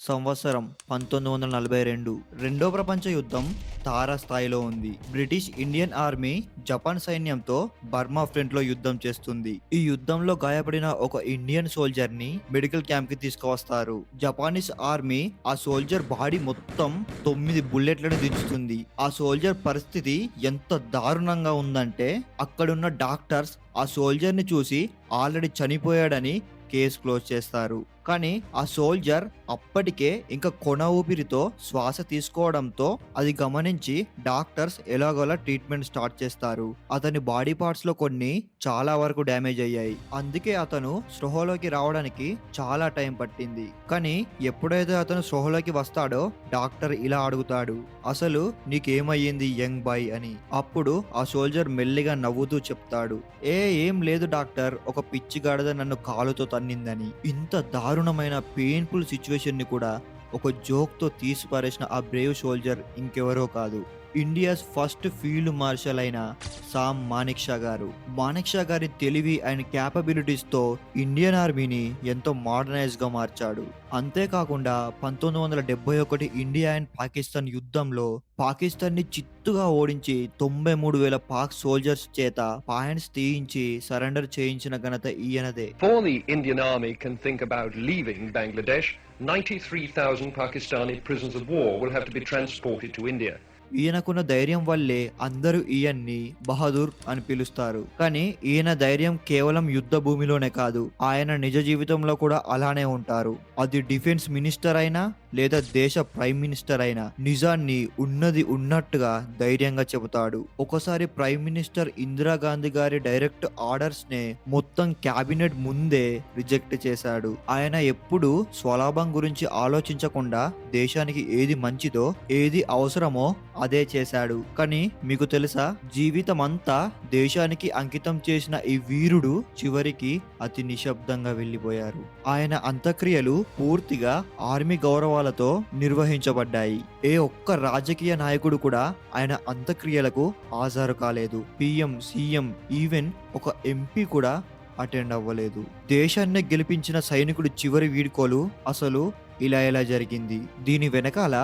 సంవత్సరం 1942 రెండో ప్రపంచ యుద్ధం తారాస్థాయిలో ఉంది. బ్రిటిష్ ఇండియన్ ఆర్మీ జపాన్ సైన్యంతో బర్మా ఫ్రంట్ లో యుద్ధం చేస్తుంది. ఈ యుద్ధంలో గాయపడిన ఒక ఇండియన్ సోల్జర్ ని మెడికల్ క్యాంప్ కి తీసుకువస్తారు. జపానీస్ ఆర్మీ ఆ సోల్జర్ బాడీ మొత్తం 9 బుల్లెట్లను దించుతుంది. ఆ సోల్జర్ పరిస్థితి ఎంత దారుణంగా ఉందంటే అక్కడున్న డాక్టర్స్ ఆ సోల్జర్ ని చూసి ఆల్రెడీ చనిపోయాడని కేసు క్లోజ్ చేస్తారు. కానీ ఆ సోల్జర్ అప్పటికే ఇంకా కొన ఊపిరితో శ్వాస తీసుకోవడంతో అది గమనించి డాక్టర్స్ ఎలాగోలా ట్రీట్మెంట్ స్టార్ట్ చేస్తారు. అతని బాడీ పార్ట్స్ లో కొన్ని చాలా వరకు డ్యామేజ్ అయ్యాయి. అందుకే అతను స్పృహలోకి రావడానికి చాలా టైం పట్టింది. కానీ ఎప్పుడైతే అతను స్పృహలోకి వస్తాడో డాక్టర్ ఇలా అడుగుతాడు, అసలు నీకేమయ్యింది యంగ్ బాయ్ అని. అప్పుడు ఆ సోల్జర్ మెల్లిగా నవ్వుతూ చెప్తాడు, ఏం లేదు డాక్టర్, ఒక పిచ్చి గాడిద నన్ను కాలుతో తన్నిందని. ఇంత దారుణమైన పెయిన్ఫుల్ సిచ్యువేషన్ ని కూడా ఒక జోక్ తో తీసి పారేసిన ఆ బ్రేవ్ సోల్జర్ ఇంకెవరో కాదు, ఇండియాస్ ఫస్ట్ ఫీల్డ్ మార్షల్ అయిన సామ్ మానిక్షా గారు. మానిక్షా గారి తెలివి అండ్ క్యాపబిలిటీస్ తో ఇండియన్ ఆర్మీని ఎంతో మోడర్నైజ్ గా మార్చాడు. అంతేకాకుండా 1971 ఇండియా అండ్ పాకిస్తాన్ యుద్ధంలో పాకిస్తాన్ ని చిత్తుగా ఓడించి 93,000 పాక్ సోల్జర్స్ చేత పాయింట్స్ తీయించి సరెండర్ చేయించిన ఘనత ఈయనదే. Before the Indian army can think about leaving Bangladesh, 93,000 Pakistani prisoners of war will have to be transported to India. ఈయనకున్న ధైర్యం వల్లే అందరూ ఈయన్ని బహదూర్ అని పిలుస్తారు. కానీ ఈయన ధైర్యం కేవలం యుద్ధ భూమిలోనే కాదు, ఆయన నిజ జీవితంలో కూడా అలానే ఉంటారు. అది డిఫెన్స్ మినిస్టర్ అయినా లేదా దేశ ప్రైమ్ మినిస్టర్ అయినా నిజాన్ని ఉన్నది ఉన్నట్టుగా ధైర్యంగా చెబుతాడు. ఒకసారి ప్రైమ్ మినిస్టర్ ఇందిరాగాంధీ గారి డైరెక్ట్ ఆర్డర్స్ నే మొత్తం క్యాబినెట్ ముందే రిజెక్ట్ చేశాడు. ఆయన ఎప్పుడు స్వలాభం గురించి ఆలోచించకుండా దేశానికి ఏది మంచిదో ఏది అవసరమో అదే చేశాడు. కానీ మీకు తెలుసా, జీవితం అంతా దేశానికి అంకితం చేసిన ఈ వీరుడు చివరికి అతి నిశ్శబ్దంగా వెళ్లిపోయారు. ఆయన అంత్యక్రియలు పూర్తిగా ఆర్మీ గౌరవాలతో నిర్వహించబడ్డాయి. ఏ ఒక్క రాజకీయ నాయకుడు కూడా ఆయన అంత్యక్రియలకు హాజరు కాలేదు. పిఎం, సీఎం, ఈవెన్ ఒక ఎంపీ కూడా అటెండ్ అవ్వలేదు. దేశాన్ని గెలిపించిన సైనికుడు చివరి వీడ్కోలు అసలు ఇలా జరిగింది. దీని వెనకాల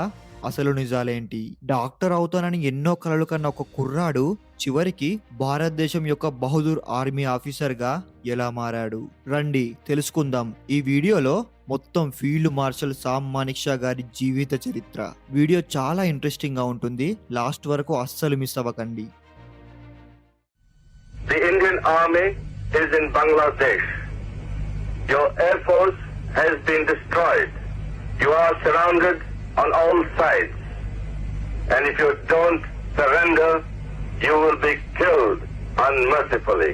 అసలు నిజాలేంటి? డాక్టర్ అవుతానని ఎన్నో కలలు కన్న ఒక కుర్రాడు చివరికి భారతదేశం యొక్క బహదూర్ ఆర్మీ ఆఫీసర్ గా ఎలా మారాడు? రండి తెలుసుకుందాం ఈ వీడియోలో మొత్తం ఫీల్డ్ మార్షల్ సామ్ మానిక్షా గారి జీవిత చరిత్ర. వీడియో చాలా ఇంట్రెస్టింగ్ గా ఉంటుంది, లాస్ట్ వరకు అస్సలు మిస్ అవ్వకండి. The Indian Army is in Bangladesh. Your air force has been destroyed. You are surrounded on all sides, and if you don't surrender, you will be killed unmercifully.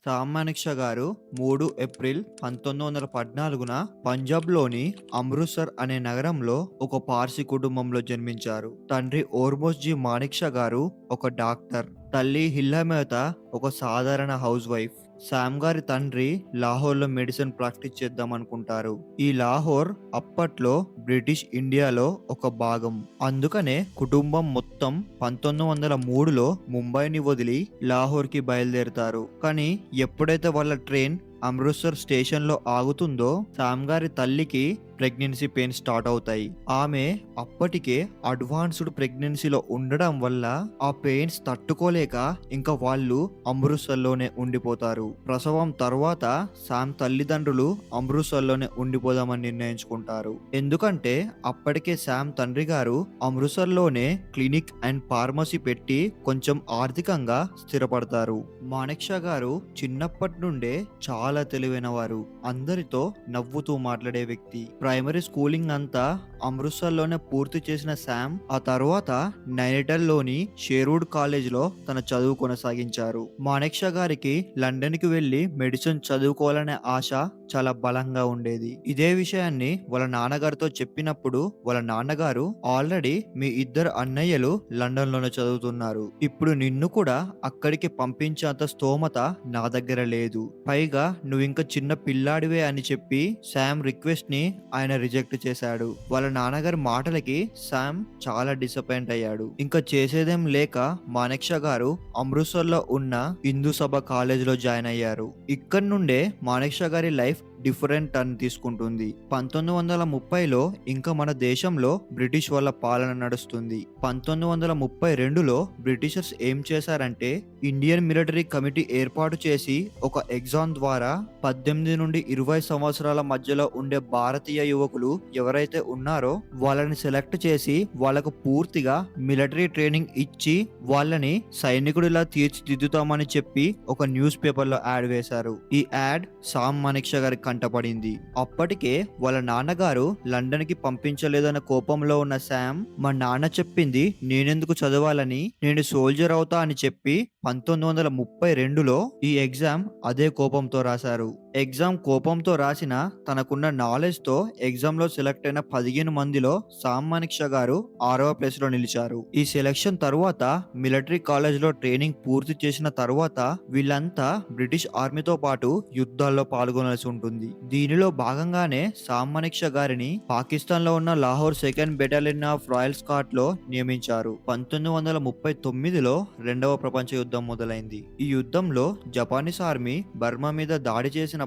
Sam Manekshaw గారు 3 April 1914న పంజాబ్లోని అమృత్సర్ అనే నగరంలో ఒక పార్సీ కుటుంబంలో జన్మించారు. తండ్రి ఓర్మోస్ జీ మానిక్షా గారు ఒక డాక్టర్, తల్లి హిల్లా మెహతా ఒక సాధారణ హౌస్ వైఫ్. శామ్ గారి తండ్రి లాహోర్లో మెడిసిన్ ప్రాక్టీస్ చేద్దాం అనుకుంటారు. ఈ లాహోర్ అప్పట్లో బ్రిటిష్ ఇండియాలో ఒక భాగం. అందుకనే కుటుంబం మొత్తం 1903లో ముంబైని వదిలి లాహోర్ కి బయలుదేరుతారు. కానీ ఎప్పుడైతే వాళ్ళ ట్రైన్ అమృత్సర్ స్టేషన్ లో ఆగుతుందో శామ్ గారి తల్లికి ప్రెగ్నెన్సీ పెయిన్ స్టార్ట్ అవుతాయి. ఆమె అప్పటికే అడ్వాన్స్డ్ ప్రెగ్నెన్సీలో ఉండడం వల్ల ఆ పెయిన్స్ తట్టుకోలేక ఇంకా వాళ్ళు అమృత్సర్ లోనే ఉండిపోతారు. ప్రసవం తర్వాత శామ్ తల్లిదండ్రులు అమృత్సర్ లోనే ఉండిపోదామని నిర్ణయించుకుంటారు. ఎందుకంటే అప్పటికే శామ్ తండ్రి గారు అమృత్సర్ లోనే క్లినిక్ అండ్ ఫార్మసీ పెట్టి కొంచెం ఆర్థికంగా స్థిరపడతారు. మానిక్షా గారు చిన్నప్పటి నుండే చాలా తెలివైన వారు, అందరితో నవ్వుతూ మాట్లాడే వ్యక్తి. ప్రైమరీ స్కూలింగ్ అంతా అమృత్సర్ లోనే పూర్తి చేసిన శామ్ ఆ తర్వాత నైనిటాల్ లోని షేర్వుడ్ కాలేజ్ లో తన చదువు కొనసాగించారు. మానిక్షా గారికి లండన్ కి వెళ్లి మెడిసిన్ చదువుకోవాలనే ఆశ చాలా బలంగా ఉండేది. ఇదే విషయాన్ని వాళ్ళ నాన్నగారితో చెప్పినప్పుడు వాళ్ళ నాన్నగారు, ఆల్రెడీ మీ ఇద్దరు అన్నయ్యలు లండన్ లోనే చదువుతున్నారు, ఇప్పుడు నిన్ను కూడా అక్కడికి పంపించేంత స్తోమత నా దగ్గర లేదు, పైగా నువ్వు ఇంకా చిన్న పిల్లాడివే అని చెప్పి శామ్ రిక్వెస్ట్ ని ఆయన రిజెక్ట్ చేశాడు. వాళ్ళ నాన్నగారి మాటలకి శామ్ చాలా డిసప్పాయింట్ అయ్యాడు. ఇంకా చేసేదేం లేక మానెక్షా గారు అమృత్సర్ లో ఉన్న హిందూ సభ కాలేజ్ లో జాయిన్ అయ్యారు. ఇక్కడ నుండే మానెక్షా గారి లైఫ్ డిఫరెంట్ టర్న్ తీసుకుంటుంది. 1930లో ఇంకా మన దేశంలో బ్రిటిష్ వాళ్ళ పాలన నడుస్తుంది. 1932లో బ్రిటిషర్స్ ఏం చేశారంటే ఇండియన్ మిలిటరీ కమిటీ ఏర్పాటు చేసి ఒక ఎగ్జామ్ ద్వారా 18 నుండి 20 సంవత్సరాల మధ్యలో ఉండే భారతీయ యువకులు ఎవరైతే ఉన్నారో వాళ్ళని సెలెక్ట్ చేసి వాళ్ళకు పూర్తిగా మిలిటరీ ట్రైనింగ్ ఇచ్చి వాళ్ళని సైనికుడిలా తీర్చిదిద్దుతామని చెప్పి ఒక న్యూస్ పేపర్ లో యాడ్ వేశారు. ఈ యాడ్ సామ్ మానెక్షా గారి కంటపడింది. అప్పటికే వాళ్ళ నాన్నగారు లండన్ కి పంపించలేదన్న కోపంలో ఉన్న శామ్, మా నాన్న చెప్పింది నేనెందుకు చదవాలని, నేను సోల్జర్ అవుతా అని చెప్పి 1932లో ఈ ఎగ్జామ్ అదే కోపంతో రాశారు. ఎగ్జామ్ కోపంతో రాసిన తనకున్న నాలెడ్జ్ తో ఎగ్జామ్ లో సెలెక్ట్ అయిన 15 మందిలో సామ్ మానెక్షా గారు 6వ ప్లేస్ లో నిలిచారు. ఈ సెలక్షన్ తరువాత మిలిటరీ కాలేజ్ లో ట్రైనింగ్ పూర్తి చేసిన తరువాత వీళ్ళంతా బ్రిటిష్ ఆర్మీతో పాటు యుద్ధాల్లో పాల్గొనాల్సి ఉంటుంది. దీనిలో భాగంగానే సామ్ మానెక్షా గారిని పాకిస్తాన్ లో ఉన్న Lahore 2nd battalion of royal Scott లో నియమించారు. 1939లో రెండవ ప్రపంచ యుద్ధం మొదలైంది. ఈ యుద్ధంలో జపానీస్ ఆర్మీ బర్మా మీద దాడి చేసినప్పుడు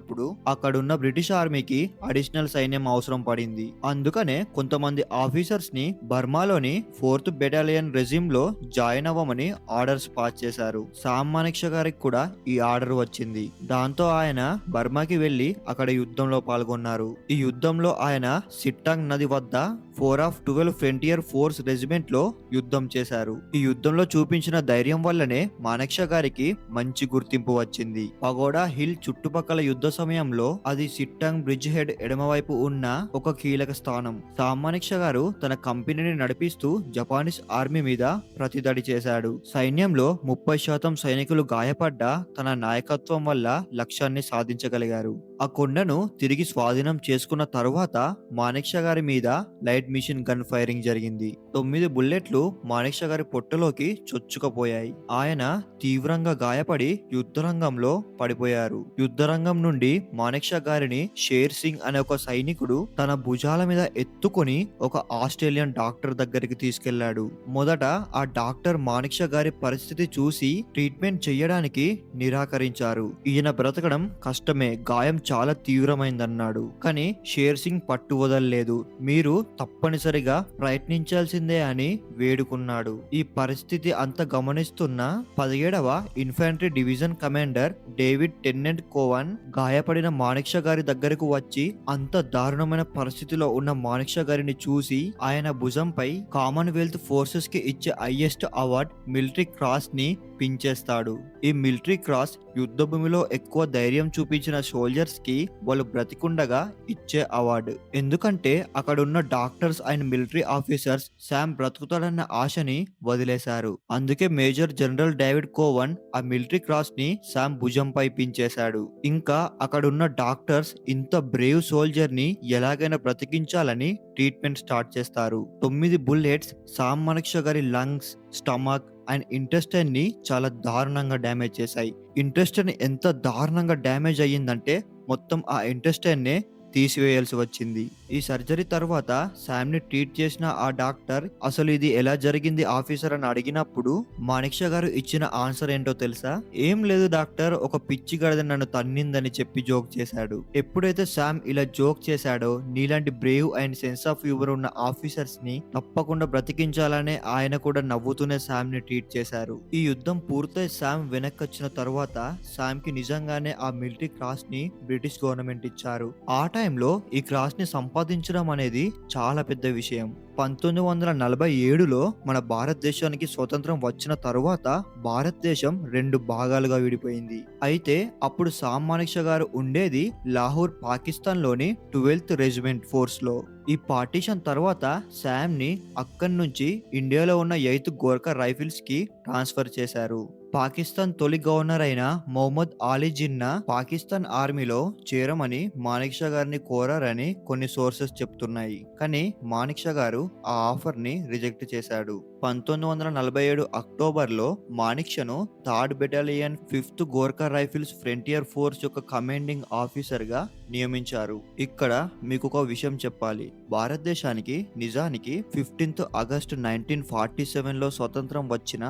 అక్కడున్న బ్రిటిష్ ఆర్మీకి అడిషనల్ సైన్యం అవసరం పడింది. అందుకనే కొంతమంది ఆఫీసర్స్ ని బర్మాలోని 4th బెటాలియన్ రెజిమ్ లో జాయిన్ అవ్వమని ఆర్డర్స్ పాస్ చేశారు. సామ్ మానెక్షా గారికి కూడా ఈ ఆర్డర్ వచ్చింది. దాంతో ఆయన బర్మాకి వెళ్లి అక్కడ యుద్ధంలో పాల్గొన్నారు. ఈ యుద్ధంలో ఆయన సిట్టాంగ్ నది వద్ద 4 of 12 ఫ్రంటియర్ ఫోర్స్ రెజిమెంట్ లో యుద్ధం చేశారు. ఈ యుద్ధంలో చూపించిన ధైర్యం వల్లనే మానెక్షా గారికి మంచి గుర్తింపు వచ్చింది. పగోడా హిల్ చుట్టుపక్కల యుద్ధ సమయంలో అది సిట్టాంగ్ బ్రిడ్జ్ హెడ్ ఎడమవైపు ఉన్న ఒక కీలక స్థానం. సామ్ మానెక్షా గారు తన కంపెనీని నడిపిస్తూ జపానీస్ ఆర్మీ మీద ప్రతిదాడి చేశాడు. సైన్యంలో 30% సైనికులు గాయపడ్డా తన నాయకత్వం వల్ల లక్ష్యాన్ని సాధించగలిగారు. ఆ కొండను తిరిగి స్వాధీనం చేసుకున్న తరువాత మానెక్షా గారి మీద లైట్ మిషన్ గన్ ఫైరింగ్ జరిగింది. 9 బుల్లెట్లు మానెక్షా గారి పొట్టలోకి చొచ్చుకపోయాయి. ఆయన తీవ్రంగా గాయపడి యుద్ధరంగంలో పడిపోయారు. యుద్ధరంగం నుండి మానెక్షా గారిని షేర్ సింగ్ అనే ఒక సైనికుడు తన భుజాల మీద ఎత్తుకొని ఒక ఆస్ట్రేలియన్ డాక్టర్ దగ్గరికి తీసుకెళ్లాడు. మొదట ఆ డాక్టర్ మానెక్షా గారి పరిస్థితి చూసి ట్రీట్మెంట్ చేయడానికి నిరాకరించారు. ఈయన బ్రతకడం కష్టమే, గాయం చాలా తీవ్రమైందన్నాడు. కానీ షేర్ సింగ్ పట్టు వదలలేదు. మీరు తప్పనిసరిగా ప్రయత్నించాల్సిందే అని వేడుకున్నాడు. ఈ పరిస్థితి అంత గమనిస్తున్న 17వ infantry division commander David Tennant కోవన్ గాయపడిన మానెక్షా గారి దగ్గరకు వచ్చి అంత దారుణమైన పరిస్థితిలో ఉన్న మానెక్షా గారిని చూసి ఆయన భుజంపై కామన్వెల్త్ ఫోర్సెస్ కి ఇచ్చే హైయెస్ట్ అవార్డ్ మిలిటరీ క్రాస్ ని పించేస్తాడు. ఈ మిలిటరీ క్రాస్ యుద్ధ భూమిలో ఎక్కువ ధైర్యం చూపించిన సోల్జర్స్ కి వాళ్ళు బ్రతికుండగా ఇచ్చే అవార్డు. ఎందుకంటే అక్కడున్న doctors and military officers Sam బ్రతుకుతాడన్న ఆశని వదిలేశారు. అందుకే మేజర్ జనరల్ డేవిడ్ కోవన్ ఆ మిలిటరీ క్రాస్ ని శామ్ భుజంపై పించేశాడు. ఇంకా అక్కడున్న డాక్టర్స్ ఇంత బ్రేవ్ సోల్జర్ ని ఎలాగైనా బ్రతికించాలని ట్రీట్మెంట్ స్టార్ట్ చేస్తారు. 9 బుల్లెట్స్ సామ్ మానెక్షా గారి లంగ్స్, స్టమక్ అండ్ ఇంటెస్టైన్ ని చాలా దారుణంగా డ్యామేజ్ చేశాయి. ఇంటెస్టైన్ ఎంత దారుణంగా డ్యామేజ్ అయ్యిందంటే మొత్తం ఆ ఇంటెస్టైన్ నే తీసివేయాల్సి వచ్చింది. ఈ సర్జరీ తర్వాత శామ్ ని ట్రీట్ చేసిన ఆ డాక్టర్ అసలు ఇది ఎలా జరిగింది ఆఫీసర్ అని అడిగినప్పుడు మానెక్షా గారు ఇచ్చిన ఆన్సర్ ఏంటో తెలుసా? ఏం లేదు డాక్టర్, ఒక పిచ్చి గడద నన్ను తన్నిందని చెప్పి జోక్ చేశాడు. ఎప్పుడైతే శామ్ ఇలా జోక్ చేశాడో నీలాంటి Brave and sense of humour ఉన్న ఆఫీసర్స్ ని తప్పకుండా బ్రతికించాలనే ఆయన కూడా నవ్వుతూనే శామ్ ని ట్రీట్ చేశారు. ఈ యుద్ధం పూర్తయి శామ్ వెనక్కి వచ్చిన తర్వాత శామ్ కి నిజంగానే ఆ మిలిటరీ క్రాస్ ని బ్రిటిష్ గవర్నమెంట్ ఇచ్చారు. ఆ టైంలో ఈ క్రాస్ ని సంపాదించడం అనేది చాలా పెద్ద విషయం. 1947లో మన భారతదేశానికి స్వతంత్రం వచ్చిన తరువాత భారతదేశం 2 భాగాలుగా విడిపోయింది. అయితే అప్పుడు సామ్ మానెక్షా గారు ఉండేది లాహోర్, పాకిస్తాన్ లోని 12th రెజిమెంట్ ఫోర్స్ లో. ఈ పార్టీషన్ తర్వాత శామ్ ని అక్కడి నుంచి ఇండియాలో ఉన్న 8th గోర్ఖా రైఫిల్స్ కి ట్రాన్స్ఫర్ చేశారు. పాకిస్తాన్ తొలి గవర్నర్ అయిన మొహమ్మద్ అలీ జిన్నా పాకిస్తాన్ ఆర్మీలో చేరమని మాణిక్ షా గారిని కోరారని కొన్ని సోర్సెస్ చెప్తున్నాయి. కానీ మాణిక్ షా గారు ఆ ఆఫర్ ని రిజెక్ట్ చేశాడు. 1947 అక్టోబర్లో మాణిక్ షాను 3rd battalion 5th Gorkha rifles frontier force యొక్క కమాండింగ్ ఆఫీసర్ గా నియమించారు. ఇక్కడ మీకు ఒక విషయం చెప్పాలి. భారతదేశానికి నిజానికి 15th ఆగస్టు 1947లో స్వతంత్రం వచ్చిన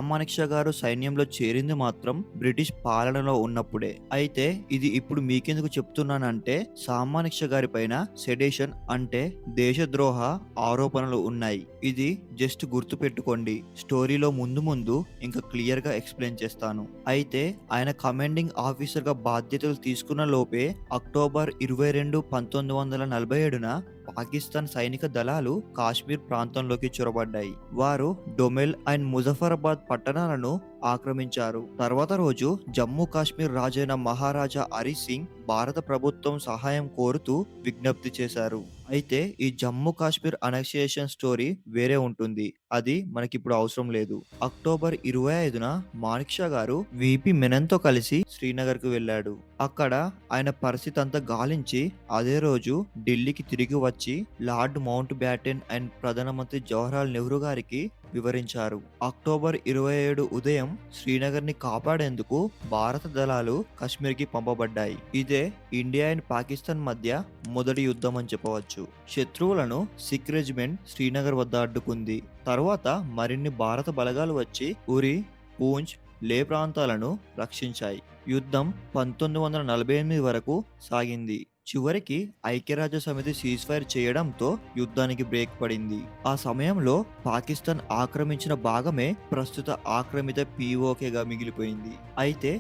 మాణిక్ షా గారు సైన్యంలో చేరింది మాత్రం బ్రిటిష్ పాలనలో ఉన్నప్పుడే. అయితే ఇది ఇప్పుడు మీకెందుకు చెప్తున్నానంటే మాణిక్ షా గారి పైన సెడేషన్ అంటే దేశద్రోహ ఆరోపణలు ఉన్నాయి. ఇది జస్ట్ గుర్తు పెట్టుకోండి. స్టోరీలో ముందు ఇంకా క్లియర్ గా ఎక్స్ప్లెయిన్ చేస్తాను. అయితే ఆయన కమాండింగ్ ఆఫీసర్ గా బాధ్యతలు తీసుకున్న లోపే అక్టోబర్ 22, 1947న పాకిస్తాన్ సైనిక దళాలు కాశ్మీర్ ప్రాంతంలోకి చొరబడ్డాయి. వారు డొమెల్ అండ్ ముజఫరాబాద్ పట్టణాలను ఆక్రమించారు. తర్వాత రోజు జమ్మూ కాశ్మీర్ రాజైన మహారాజా హరి సింగ్ భారత ప్రభుత్వం సహాయం కోరుతూ విజ్ఞప్తి చేశారు. అయితే ఈ జమ్మూ కాశ్మీర్ అనెక్సియేషన్ స్టోరీ వేరే ఉంటుంది. అది మనకిప్పుడు అవసరం లేదు. అక్టోబర్ 25న మాణిక్ షా గారు విపి మెనన్ తో కలిసి శ్రీనగర్ కు వెళ్ళాడు. అక్కడ ఆయన పరిస్థితి అంతా గాలించి అదే రోజు ఢిల్లీకి తిరిగి వచ్చి లార్డ్ మౌంట్ బ్యాటెన్ అండ్ ప్రధానమంత్రి జవహర్లాల్ నెహ్రూ గారికి వివరించారు. అక్టోబర్ 27 ఉదయం శ్రీనగర్ ని కాపాడేందుకు భారత దళాలు కశ్మీర్ కి పంపబడ్డాయి. ఇదే ఇండియా అండ్ పాకిస్తాన్ మధ్య మొదటి యుద్ధం అని చెప్పవచ్చు. శత్రువులను సిక్ రెజిమెంట్ శ్రీనగర్ వద్ద అడ్డుకుంది. తర్వాత మరిన్ని భారత బలగాలు వచ్చి ఉరి, పూంచ్, లే ప్రాంతాలను రక్షించాయి. యుద్ధం 1948 వరకు సాగింది. చివరికి ఐక్యరాజ్య సమితి సీజ్ ఫైర్ చేయడంతో యుద్ధానికి బ్రేక్ పడింది. ఆ సమయంలో పాకిస్తాన్ ఆక్రమించిన భాగమే ప్రస్తుత ఆక్రమిత పీఓకేగా మిగిలిపోయింది. అయితే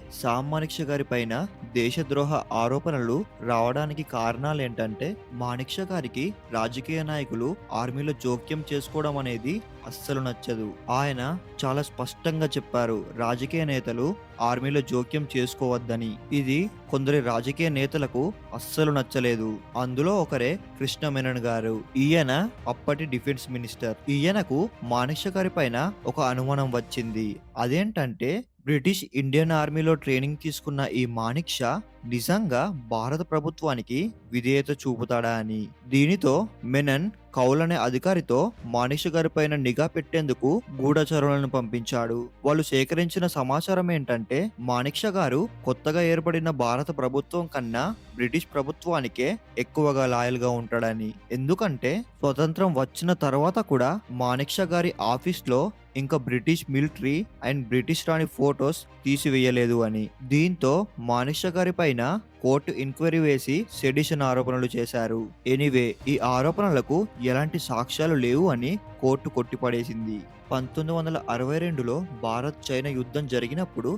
మాణిక్ షా గారి పైన దేశద్రోహ ఆరోపణలు రావడానికి కారణాలేంటంటే మాణిక్ షా గారికి రాజకీయ నాయకులు ఆర్మీలో జోక్యం చేసుకోవడం అనేది అస్సలు నచ్చదు. ఆయన చాలా స్పష్టంగా చెప్పారు, రాజకీయ నేతలు ఆర్మీలో జోక్యం చేసుకోవద్దని. ఇది కొందరి రాజకీయ నేతలకు అస్సలు నచ్చలేదు. అందులో ఒకరే కృష్ణ మెనన్ గారు. ఈయన అప్పటి డిఫెన్స్ మినిస్టర్. ఈయనకు మాణిక్ షా గారి పైన ఒక అనుమానం వచ్చింది. అదేంటంటే బ్రిటిష్ ఇండియన్ ఆర్మీలో ట్రైనింగ్ తీసుకున్న ఈ మాణిక్ షా నిజంగా భారత ప్రభుత్వానికి విధేయత చూపుతాడా అని. దీనితో మెనన్ కౌల్ అనే అధికారితో మాణిక్ షా గారి పైన నిఘా పెట్టేందుకు గూఢచరులను పంపించాడు. వాళ్ళు సేకరించిన సమాచారం ఏంటంటే మాణిక్ షా గారు కొత్తగా ఏర్పడిన భారత ప్రభుత్వం కన్నా బ్రిటిష్ ప్రభుత్వానికే ఎక్కువగా లాయల్ గా ఉంటాడని. ఎందుకంటే స్వతంత్రం వచ్చిన తర్వాత కూడా మాణిక్ షా గారి ఆఫీస్ లో ఇంకా బ్రిటిష్ మిలిటరీ అండ్ బ్రిటిష్ రాణి ఫోటోస్ తీసివేయలేదు అని. దీంతో మాణిక్ షా గారి పైన కోర్టు ఎంక్వైరీ వేసి సెడిషన్ ఆరోపణలు చేశారు. ఎనీవే, ఈ ఆరోపణలకు ఎలాంటి సాక్ష్యాలు లేవు అని కోర్టు కొట్టిపడేసింది. 1962లో భారత్ చైనా యుద్ధం జరిగినప్పుడు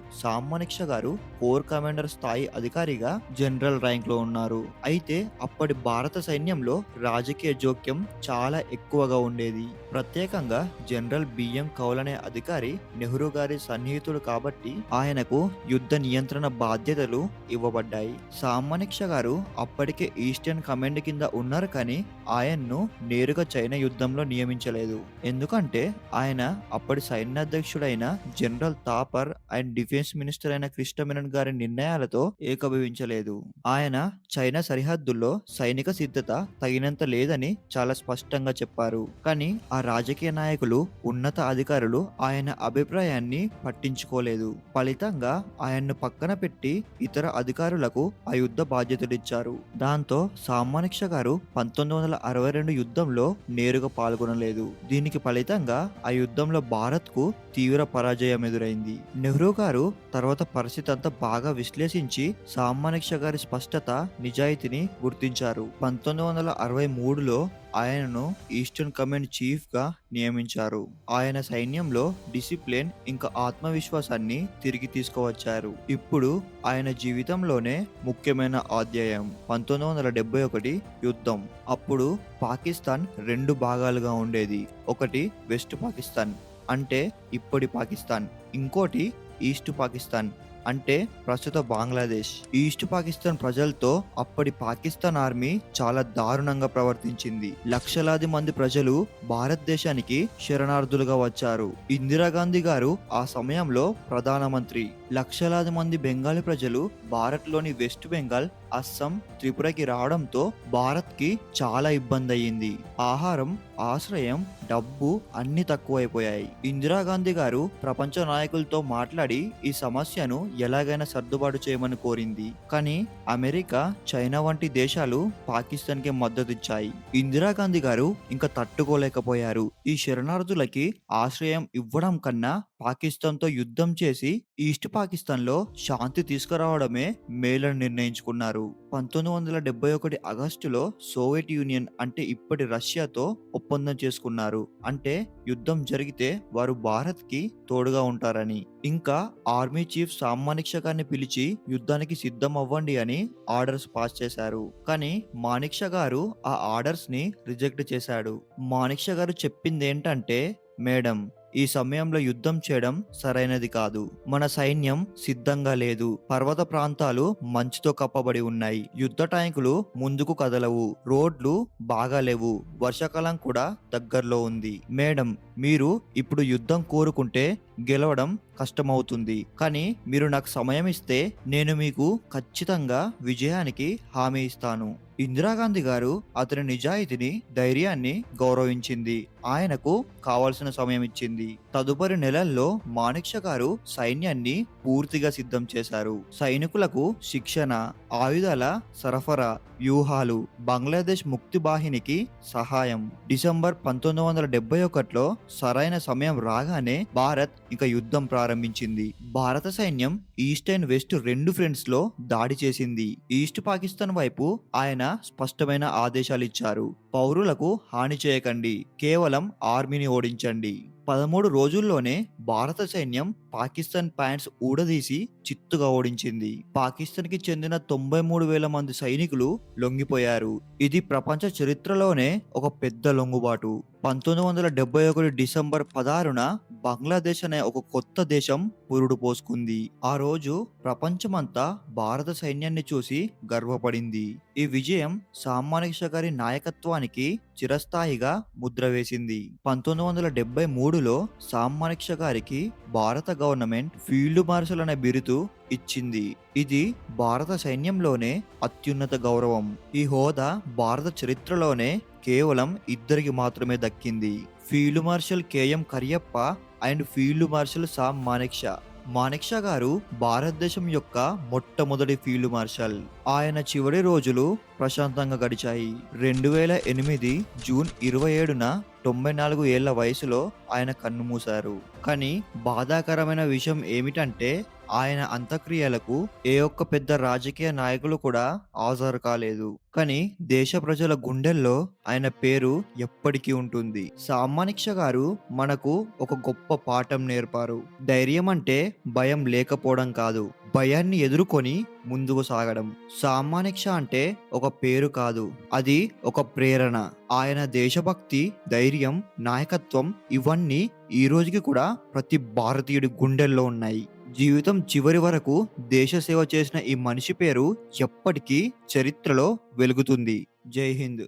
మాణిక్ షా గారు కోర్ కమాండర్ స్థాయి అధికారిగా జనరల్ ర్యాంక్ లో ఉన్నారు. అయితే అప్పటి భారత సైన్యంలో రాజకీయ జోక్యం చాలా ఎక్కువగా ఉండేది. ప్రత్యేకంగా జనరల్ బిఎం కౌల్ అనే అధికారి నెహ్రూ గారి సన్నిహితుడు కాబట్టి ఆయనకు యుద్ధ నియంత్రణ బాధ్యతలు ఇవ్వబడ్డాయి. మాణిక్ షా గారు అప్పటికే ఈస్టర్న్ కమాండ్ కింద ఉన్నారు, కానీ ఆయన్ను నేరుగా చైనా యుద్ధంలో నియమించలేదు. ఎందుకంటే ఆయన అప్పటి సైన్యాధ్యక్షుడైన general Thapar and defence minister అయిన కృష్ణ మెనన్ గారి నిర్ణయాలతో ఏకీభవించలేదు. ఆయన చైనా సరిహద్దుల్లో సైనిక సిద్ధత తగినంత లేదని చాలా స్పష్టంగా చెప్పారు. కానీ ఆ రాజకీయ నాయకులు, ఉన్నత అధికారులు ఆయన అభిప్రాయాన్ని పట్టించుకోలేదు. ఫలితంగా ఆయన్ను పక్కన పెట్టి ఇతర అధికారులకు ఆ యుద్ధ బాధ్యతలిచ్చారు. దాంతో మాణిక్ షా గారు 1962 యుద్ధంలో నేరుగా పాల్గొనలేదు. దీనికి ఫలితంగా ఆ యుద్ధంలో భారత్ కు తీవ్ర పరాజయం ఎదురైంది. నెహ్రూ గారు తర్వాత పరిస్థితి అంతా బాగా విశ్లేషించి మాణిక్ షా గారి స్పష్టత, నిజాయితీని గుర్తించారు. 1963లో ఆయనను ఈస్టర్న్ కమాండ్ చీఫ్ గా నియమించారు. ఆయన సైన్యంలో డిసిప్లిన్ ఇంకా ఆత్మవిశ్వాసాన్ని తిరిగి తీసుకువచ్చారు. ఇప్పుడు ఆయన జీవితంలోనే ముఖ్యమైన అధ్యాయం 1971 యుద్ధం. అప్పుడు పాకిస్తాన్ 2 భాగాలుగా ఉండేది. ఒకటి వెస్ట్ పాకిస్తాన్ అంటే ఇప్పటి పాకిస్తాన్, ఇంకోటి ఈస్ట్ పాకిస్తాన్ అంటే ప్రస్తుత బంగ్లాదేశ్. ఈస్ట్ పాకిస్తాన్ ప్రజలతో అప్పటి పాకిస్తాన్ ఆర్మీ చాలా దారుణంగా ప్రవర్తించింది. లక్షలాది మంది ప్రజలు భారతదేశానికి శరణార్థులుగా వచ్చారు. ఇందిరాగాంధీ గారు ఆ సమయంలో ప్రధానమంత్రి. లక్షలాది మంది బెంగాలీ ప్రజలు భారత్లోని వెస్ట్ బెంగాల్, అస్సాం, త్రిపురకి రావడంతో భారత్కి చాలా ఇబ్బంది అయ్యింది. ఆహారం, ఆశ్రయం, డబ్బు అన్ని తక్కువైపోయాయి. ఇందిరాగాంధీ గారు ప్రపంచ నాయకులతో మాట్లాడి ఈ సమస్యను ఎలాగైనా సర్దుబాటు చేయమని కోరింది. కానీ అమెరికా, చైనా వంటి దేశాలు పాకిస్తాన్కి మద్దతిచ్చాయి. ఇందిరాగాంధీ గారు ఇంకా తట్టుకోలేకపోయారు. ఈ శరణార్థులకి ఆశ్రయం ఇవ్వడం కన్నా పాకిస్తాన్తో యుద్ధం చేసి ఈస్ట్ పాకిస్తాన్లో శాంతి తీసుకురావడమే మేలని నిర్ణయించుకున్నారు. 1971 ఆగస్టులో సోవియట్ యూనియన్ అంటే ఇప్పటి రష్యాతో ఒప్పందం చేసుకున్నారు. అంటే యుద్ధం జరిగితే వారు భారత్కి తోడుగా ఉంటారని. ఇంకా ఆర్మీ చీఫ్ సామ్ మానిక్షా గారిని పిలిచి యుద్ధానికి సిద్ధం అవ్వండి అని ఆర్డర్స్ పాస్ చేశారు. కానీ మానిక్షా గారు ఆ ఆర్డర్స్ ని రిజెక్ట్ చేశాడు. మానిక్షా గారు చెప్పింది ఏంటంటే, మేడం, ఈ సమయంలో యుద్ధం చేయడం సరైనది కాదు. మన సైన్యం సిద్ధంగా లేదు. పర్వత ప్రాంతాలు మంచుతో కప్పబడి ఉన్నాయి. యుద్ధ ట్యాంకులు ముందుకు కదలవు. రోడ్లు బాగా లేవు. వర్షాకాలం కూడా దగ్గరలో ఉంది. మేడం, మీరు ఇప్పుడు యుద్ధం కోరుకుంటే గెలవడం కష్టమవుతుంది. కానీ మీరు నాకు సమయం ఇస్తే నేను మీకు ఖచ్చితంగా విజయానికి హామీ ఇస్తాను. ఇందిరాగాంధీ గారు అతని నిజాయితీని, ధైర్యాన్ని గౌరవించింది. ఆయనకు కావాల్సిన సమయం ఇచ్చింది. తదుపరి నెలల్లో మానిక్షా గారు సైన్యాన్ని పూర్తిగా సిద్ధం చేశారు. సైనికులకు శిక్షణ, ఆయుధాల సరఫరా, వ్యూహాలు, బంగ్లాదేశ్ ముక్తి బాహినికి సహాయం. డిసెంబర్ 1971లో సరైన సమయం రాగానే భారత్ ఇక యుద్ధం ప్రారంభించింది. భారత సైన్యం ఈస్ట్ అండ్ వెస్ట్ రెండు ఫ్రంట్స్ లో దాడి చేసింది. ఈస్ట్ పాకిస్తాన్ వైపు ఆయన స్పష్టమైన ఆదేశాలు ఇచ్చారు. పౌరులకు హాని చేయకండి, కేవలం ఆర్మీని ఓడించండి. 13 రోజుల్లోనే భారత సైన్యం పాకిస్తాన్ ప్యాంట్స్ ఊడదీసి చిత్తుగా ఓడించింది. పాకిస్తాన్కి చెందిన 93,000 మంది సైనికులు లొంగిపోయారు. ఇది ప్రపంచ చరిత్రలోనే ఒక పెద్ద లొంగుబాటు. 1971 డిసెంబర్ 16న బంగ్లాదేశ్ అనే ఒక కొత్త దేశం పురుడు పోసుకుంది. ఆ రోజు ప్రపంచమంతా భారత సైన్యాన్ని చూసి గర్వపడింది. ఈ విజయం సామ్ మానేక్షా గారి నాయకత్వానికి చిరస్థాయిగా ముద్ర వేసింది. 1973లో సామ్ మానేక్షా గారికి భారత గవర్నమెంట్ ఫీల్డ్ మార్షల్ అనే బిరుదు ఇచ్చింది. ఇది భారత సైన్యంలోనే అత్యున్నత గౌరవం. ఈ హోదా భారత చరిత్రలోనే కేవలం ఇద్దరికి మాత్రమే దక్కింది. Field marshal KM Cariappa and field marshal Sam Manekshaw. Manekshaw గారు భారతదేశం యొక్క మొట్టమొదటి ఫీల్డ్ మార్షల్. ఆయన చివరి రోజులు ప్రశాంతంగా గడిచాయి. 2008 జూన్ 27న 94 ఏళ్ల వయసులో ఆయన కన్నుమూశారు. కానీ బాధాకరమైన విషయం ఏమిటంటే ఆయన అంత్యక్రియలకు ఏ ఒక్క పెద్ద రాజకీయ నాయకులు కూడా హాజరు కాలేదు. కానీ దేశ ప్రజల గుండెల్లో ఆయన పేరు ఎప్పటికీ ఉంటుంది. సామ్ మానేక్షా గారు మనకు ఒక గొప్ప పాఠం నేర్పారు. ధైర్యం అంటే భయం లేకపోవడం కాదు, భయాన్ని ఎదుర్కొని ముందుకు సాగడం. సామ్ మానేక్షా అంటే ఒక పేరు కాదు, అది ఒక ప్రేరణ. ఆయన దేశభక్తి, ధైర్యం, నాయకత్వం ఇవన్నీ ఈ రోజుకి కూడా ప్రతి భారతీయుడి గుండెల్లో ఉన్నాయి. జీవితం చివరి వరకు దేశ సేవ చేసిన ఈ మనిషి పేరు ఎప్పటికీ చరిత్రలో వెలుగుతుంది. జై హింద్.